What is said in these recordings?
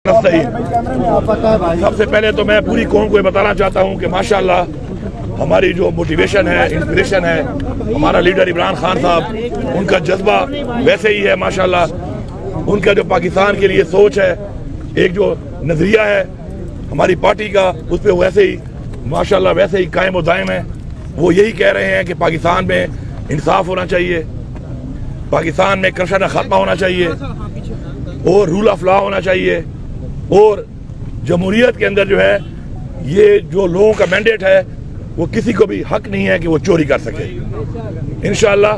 سب سے پہلے تو میں پوری قوم کو یہ بتانا چاہتا ہوں کہ ماشاءاللہ ہماری جو موٹیویشن ہے، انسپریشن ہے، ہمارا لیڈر عمران خان صاحب، ان کا جذبہ ویسے ہی ہے ماشاءاللہ. ان کا جو پاکستان کے لیے سوچ ہے، ایک جو نظریہ ہے ہماری پارٹی کا، اس پہ ویسے ہی ماشاءاللہ ویسے ہی قائم و دائم ہے. وہ یہی کہہ رہے ہیں کہ پاکستان میں انصاف ہونا چاہیے، پاکستان میں کرپشن ختم ہونا چاہیے اور رول آف لا ہونا چاہیے، اور جمہوریت کے اندر جو ہے یہ جو لوگوں کا مینڈیٹ ہے وہ کسی کو بھی حق نہیں ہے کہ وہ چوری کر سکے. انشاءاللہ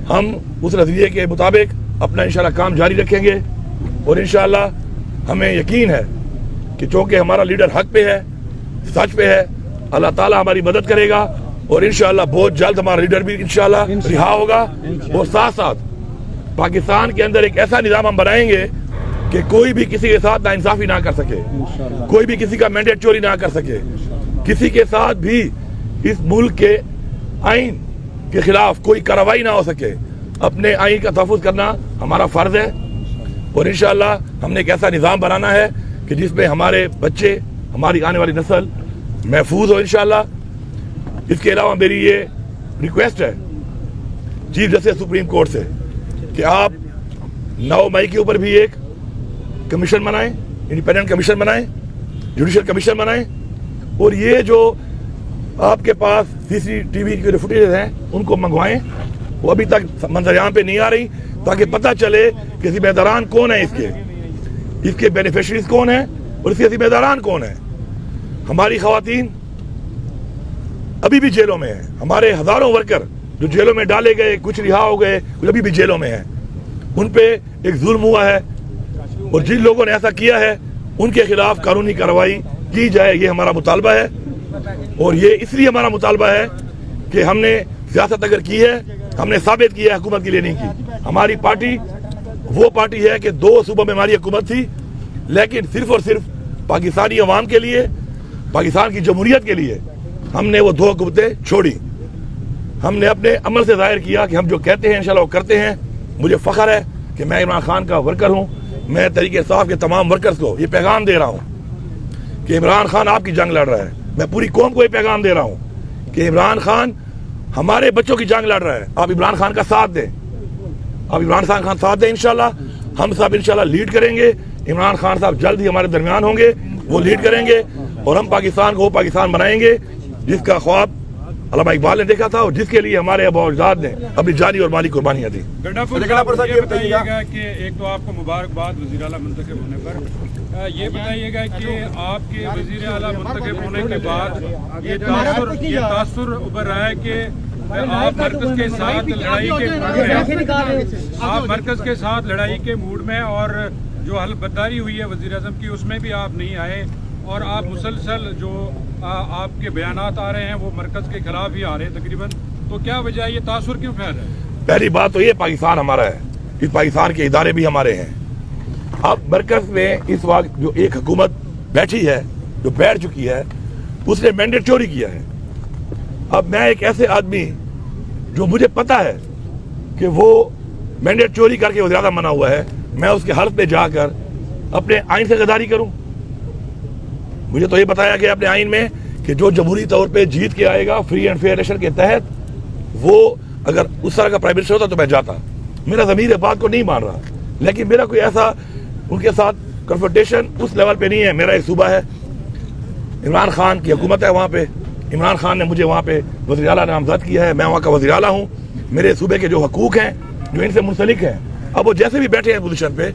ہم اس نظریے کے مطابق اپنا انشاءاللہ کام جاری رکھیں گے، اور انشاءاللہ ہمیں یقین ہے کہ چونکہ ہمارا لیڈر حق پہ ہے، سچ پہ ہے، اللہ تعالیٰ ہماری مدد کرے گا، اور انشاءاللہ بہت جلد ہمارا لیڈر بھی انشاءاللہ رہا ہوگا. اور ساتھ ساتھ پاکستان کے اندر ایک ایسا نظام ہم بنائیں گے کہ کوئی بھی کسی کے ساتھ ناانصافی نہ کر سکے، کوئی بھی کسی کا مینڈیٹ چوری نہ کر سکے، کسی کے ساتھ بھی اس ملک کے آئین کے خلاف کوئی کارروائی نہ ہو سکے. اپنے آئین کا تحفظ کرنا ہمارا فرض ہے، اور انشاءاللہ ہم نے ایک ایسا نظام بنانا ہے کہ جس میں ہمارے بچے، ہماری آنے والی نسل محفوظ ہو انشاءاللہ. اس کے علاوہ میری یہ ریکویسٹ ہے چیف جسٹس سپریم کورٹ سے کہ آپ 9 مئی کے اوپر بھی ایک کمیشن بنائیں، انڈیپینڈنٹ کمیشن بنائیں، جوڈیشل کمیشن بنائیں، اور یہ جو آپ کے پاس CCTV کی جو فوٹیجز ہیں ان کو منگوائیں. وہ ابھی تک منظر پہ نہیں آ رہی، تاکہ پتہ چلے کہ ذمہ داران کون ہیں، اس کے بینیفیشریز کون ہیں اور اس کے ذمہ داران کون ہیں. ہماری خواتین ابھی بھی جیلوں میں ہیں، ہمارے ہزاروں ورکر جو جیلوں میں ڈالے گئے، کچھ رہا ہو گئے، کچھ ابھی بھی جیلوں میں ہیں. ان پہ ایک ظلم ہوا ہے، اور جن لوگوں نے ایسا کیا ہے ان کے خلاف قانونی کارروائی کی جائے، یہ ہمارا مطالبہ ہے. اور یہ اس لیے ہمارا مطالبہ ہے کہ ہم نے سیاست اگر کی ہے، ہم نے ثابت کیا ہے حکومت کے لیے نہیں کی. ہماری پارٹی وہ پارٹی ہے کہ 2 صوبوں میں ہماری حکومت تھی، لیکن صرف اور صرف پاکستانی عوام کے لیے، پاکستان کی جمہوریت کے لیے ہم نے وہ 2 حکومتیں چھوڑی. ہم نے اپنے عمل سے ظاہر کیا کہ ہم جو کہتے ہیں انشاءاللہ وہ کرتے ہیں. مجھے فخر ہے کہ میں عمران خان کا ورکر ہوں. میں تحریک انصاف کے تمام ورکرز کو یہ پیغام دے رہا ہوں کہ عمران خان آپ کی جنگ لڑ رہا ہے. میں پوری قوم کو یہ پیغام دے رہا ہوں کہ عمران خان ہمارے بچوں کی جنگ لڑ رہا ہے. آپ عمران خان کا ساتھ دیں، آپ عمران خان کا ساتھ دیں. انشاءاللہ ہم سب انشاءاللہ لیڈ کریں گے. عمران خان صاحب جلد ہی ہمارے درمیان ہوں گے، وہ لیڈ کریں گے، اور ہم پاکستان کو وہ پاکستان بنائیں گے جس کا خواب علامہ اقبال نے دیکھا تھا، اور جس کے لیے ہمارے آباء و اجداد نے اپنی جانی اور مالی قربانیاں دی. یہ بتائیے گا کہ ایک تو آپ کو مبارکباد وزیر اعلیٰ منتخب ہونے پر. یہ بتائیے گا کہ آپ کے وزیر اعلیٰ منتخب ہونے کے بعد یہ تاثر ابھر رہا ہے کہ آپ مرکز کے ساتھ لڑائی کے موڈ میں، آپ مرکز کے ساتھ لڑائی کے موڈ میں، اور جو حلف برداری ہوئی ہے وزیر اعظم کی اس میں بھی آپ نہیں آئے، اور آپ مسلسل جو آپ کے بیانات آ رہے ہیں وہ مرکز کے خلاف ہی آ رہے ہیں تقریباً. تو کیا وجہ ہے، یہ تاثر کیوں پھیل رہا ہے؟ پہلی بات تو یہ پاکستان ہمارا ہے، اس پاکستان کے ادارے بھی ہمارے ہیں. اب مرکز میں اس وقت جو ایک حکومت بیٹھی ہے، جو بیٹھ چکی ہے، اس نے مینڈیٹ چوری کیا ہے. اب میں ایک ایسے آدمی جو مجھے پتا ہے کہ وہ مینڈیٹ چوری کر کے وہ زیادہ منع ہوا ہے، میں اس کے حلف پہ جا کر اپنے آئین سے غداری کروں؟ مجھے تو یہ بتایا گیا اپنے آئین میں کہ جو جمہوری طور پہ جیت کے آئے گا فری اینڈ فیئر الیکشن کے تحت، وہ اگر اس طرح کا پرائم منسٹر ہوتا تو میں جاتا. میرا ضمیر اس بات کو نہیں مان رہا، لیکن میرا کوئی ایسا ان کے ساتھ کنفرنٹیشن اس لیول پہ نہیں ہے. میرا ایک صوبہ ہے، عمران خان کی حکومت ہے وہاں پہ، عمران خان نے مجھے وہاں پہ وزیر اعلیٰ نامزد کیا ہے، میں وہاں کا وزیر اعلیٰ ہوں. میرے صوبے کے جو حقوق ہیں جو ان سے منسلک ہیں، اب وہ جیسے بھی بیٹھے ہیں پوزیشن پہ،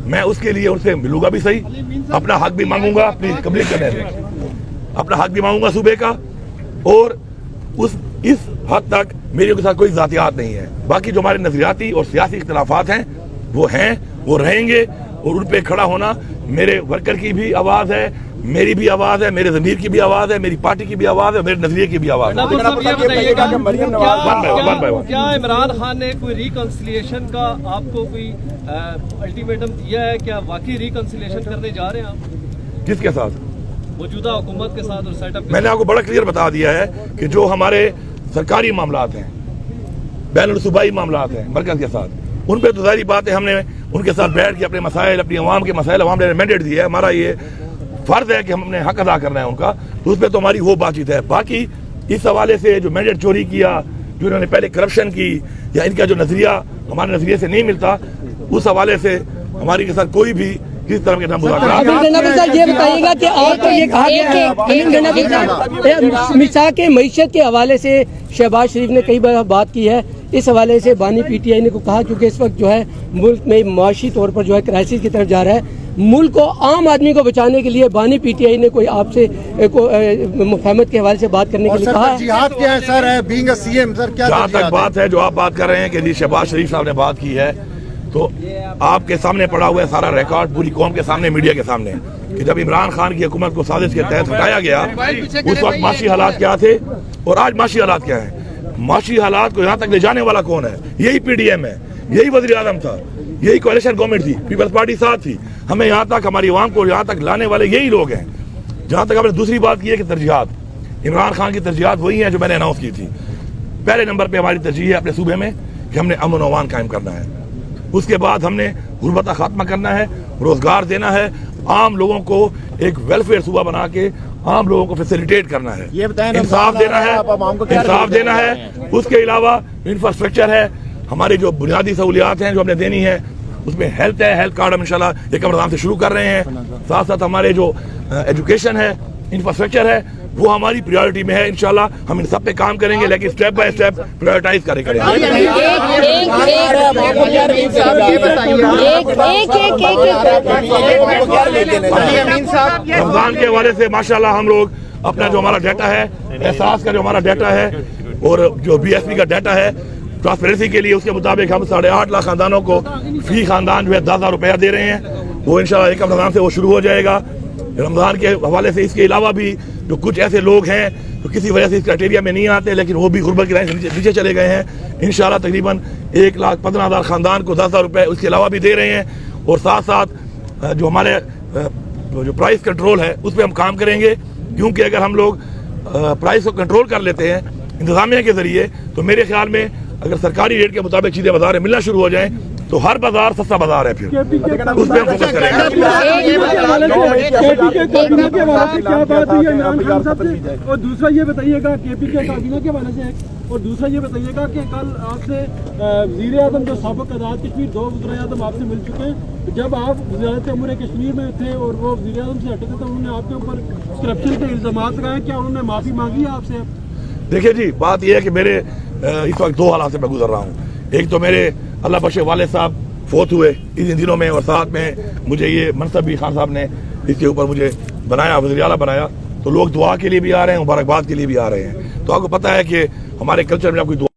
میں اس کے لیے ان سے ملوں گا بھی صحیح، اپنا حق بھی مانگوں گا اپنی کمپلیٹ کرنے میں، اپنا حق بھی مانگوں گا صوبے کا. اور اس حد تک میری ان کے ساتھ کوئی ذاتیات نہیں ہے. باقی جو ہمارے نظریاتی اور سیاسی اختلافات ہیں، وہ رہیں گے، اور ان پہ کھڑا ہونا میرے ورکر کی بھی آواز ہے، میری بھی آواز ہے، میرے ضمیر کی بھی آواز ہے، میری پارٹی کی بھی آواز ہے، میرے نظریے کی بھی آواز ہے. کیا عمران خان نے کوئی ریکنسیلیشن کا آپ کو کوئی الٹیمیٹم دیا ہے؟ کیا واقعی ریکنسیلیشن کرنے جا رہے ہیں آپ؟ کس کے ساتھ؟ موجودہ حکومت کے ساتھ اور سیٹ اپ. میں نے آپ کو بڑا کلیئر بتا دیا ہے کہ جو ہمارے سرکاری معاملات ہیں، بین الصوبائی معاملات ہیں مرکز کے ساتھ، ان پہ تو ظاہری بات ہے ہم نے ان کے ساتھ بیٹھ کے اپنے مسائل، اپنی عوام کے مسائل، عوام نے مینڈیٹ دیا ہے، ہمارا یہ فرض ہے کہ ہم نے حق ادا کرنا ہے ان کا، تو اس پہ تو ہماری وہ بات چیت ہے۔ باقی اس حوالے سے جو مینڈیٹ چوری کیا، جو انہوں نے پہلے کرپشن کی، یا ان کا جو نظریہ ہمارے نظریے سے نہیں ملتا، اس حوالے سے ہماری کے ساتھ کوئی بھی کس طرح کے نہ مذاکرات۔ یہ بتائیے گا کہ آپ کو یہ کہا گیا ہے مساق معیشت کے حوالے سے شہباز شریف نے کئی بار بات کی ہے، اس حوالے سے بانی پی ٹی آئی نے کو کہا کیونکہ اس وقت جو ہے ملک میں معاشی طور پر جو ہے کرائسس کی طرف جا رہا ہے، ملک کو عام آدمی کو بچانے کے لیے بانی پی ٹی آئی نے کوئی آپ سے مفاہمت کے حوالے سے بات کرنے کے لیے کہا ہے؟ ترجیحات کیا ہے سر؟ بینگ اے سی ایم سر، کیا جہاں تک بات ہے جو آپ بات کر رہے ہیں کہ جی شہباز شریف صاحب نے بات کی ہے، تو آپ کے سامنے پڑا ہوا ہے سارا ریکارڈ، پوری قوم کے سامنے، میڈیا کے سامنے، کہ جب عمران خان کی حکومت کو سازش کے تحت ہٹایا گیا، اس وقت معاشی حالات کیا تھے اور آج معاشی حالات کیا ہیں۔ معاشی حالات کو یہاں تک لے جانے والا کون ہے؟ یہی پی ڈی ایم ہے، یہی وزیر اعظم تھا، یہی کوalition گورنمنٹ تھی، پیپلز پارٹی ساتھ تھی، ہمیں یہاں تک، ہماری عوام کو یہاں تک لانے والے یہی لوگ ہیں۔ جہاں تک ہم نے دوسری بات کی ہے کہ ترجیحات، عمران خان کی ترجیحات وہی ہیں جو میں نے اناؤنس کی تھی۔ پہلے نمبر پہ ہماری ترجیح ہے اپنے صوبے میں کہ ہم نے امن و امان قائم کرنا ہے، اس کے بعد ہم نے غربت کا خاتمہ کرنا ہے، روزگار دینا ہے، عام لوگوں کو ایک ویلفیئر صوبہ بنا کے عام لوگوں کو فیسیلیٹیٹ کرنا ہے، انصاف دینا ہے، انصاف دینا ہے۔ اس کے علاوہ انفراسٹرکچر ہے، ہماری جو بنیادی سہولیات ہیں جو ہم نے دینی ہے، اس میں ہیلتھ ہے، ہیلتھ کارڈ ہم انشاءاللہ 1 رمضان سے شروع کر رہے ہیں، ساتھ ساتھ ہمارے جو ایجوکیشن ہے، انفراسٹرکچر ہے، وہ ہماری پریورٹی میں ہے۔ انشاءاللہ ہم ان سب پہ کام کریں گے، لیکن سٹیپ بائی سٹیپ پریورٹائز کریں گے۔ رمضان کے حوالے سے ماشاءاللہ ہم لوگ اپنا جو ہمارا ڈیٹا ہے، احساس کا جو ہمارا ڈیٹا ہے اور جو بی ایس پی کا ڈیٹا ہے ٹرانسپیرنسی کے لیے، اس کے مطابق ہم 8.5 لاکھ خاندانوں کو فی خاندان جو ہے 10,000 روپیہ دے رہے ہیں، وہ انشاءاللہ 1 رمضان سے وہ شروع ہو جائے گا۔ رمضان کے حوالے سے اس کے علاوہ بھی جو کچھ ایسے لوگ ہیں جو کسی وجہ سے اس کرائٹیریا میں نہیں آتے لیکن وہ بھی غربت کی لائن سے نیچے چلے گئے ہیں، انشاءاللہ تقریباً 1,15,000 خاندان کو 10,000 روپے اس کے علاوہ بھی دے رہے ہیں، اور ساتھ ساتھ جو ہمارے جو پرائس کنٹرول ہے اس پہ ہم کام کریں گے، کیونکہ اگر ہم لوگ پرائس کو کنٹرول کر لیتے ہیں انتظامیہ کے ذریعے، تو میرے خیال میں اگر سرکاری ریٹ کے مطابق چیزیں بازار میں ملنا شروع ہو جائیں تو ہر بازار سستا بازار ہے، پھر اس پہ ہم فوکس کریں گے۔ اور دوسرا یہ بتائیے گا کے پی کے کابینہ کے حوالے سے، اور دوسرا یہ بتائیے گا کہ کل آپ سے وزیر اعظم جو سابق آزاد کشمیر 2 وزراء اعظم آپ سے مل چکے ہیں، جب آپ وزارت امور کشمیر میں تھے اور وہ وزیر اعظم سے ہٹے تھے تو انہوں نے آپ کے اوپر کرپشن کے الزامات لگائے، کیا انہوں نے معافی مانگی ہے آپ سے؟ دیکھیں جی، بات یہ ہے کہ میرے اس وقت 2 حالات سے میں گزر رہا ہوں۔ ایک تو میرے اللہ بخش والد صاحب فوت ہوئے ان دنوں میں، اور ساتھ میں مجھے یہ منصب بھی خان صاحب نے اس کے اوپر مجھے بنایا، وزیر اعلیٰ بنایا، تو لوگ دعا کے لیے بھی آ رہے ہیں، مبارکباد کے لیے بھی آ رہے ہیں۔ تو آپ کو پتہ ہے کہ ہمارے کلچر میں آپ کوئی دعا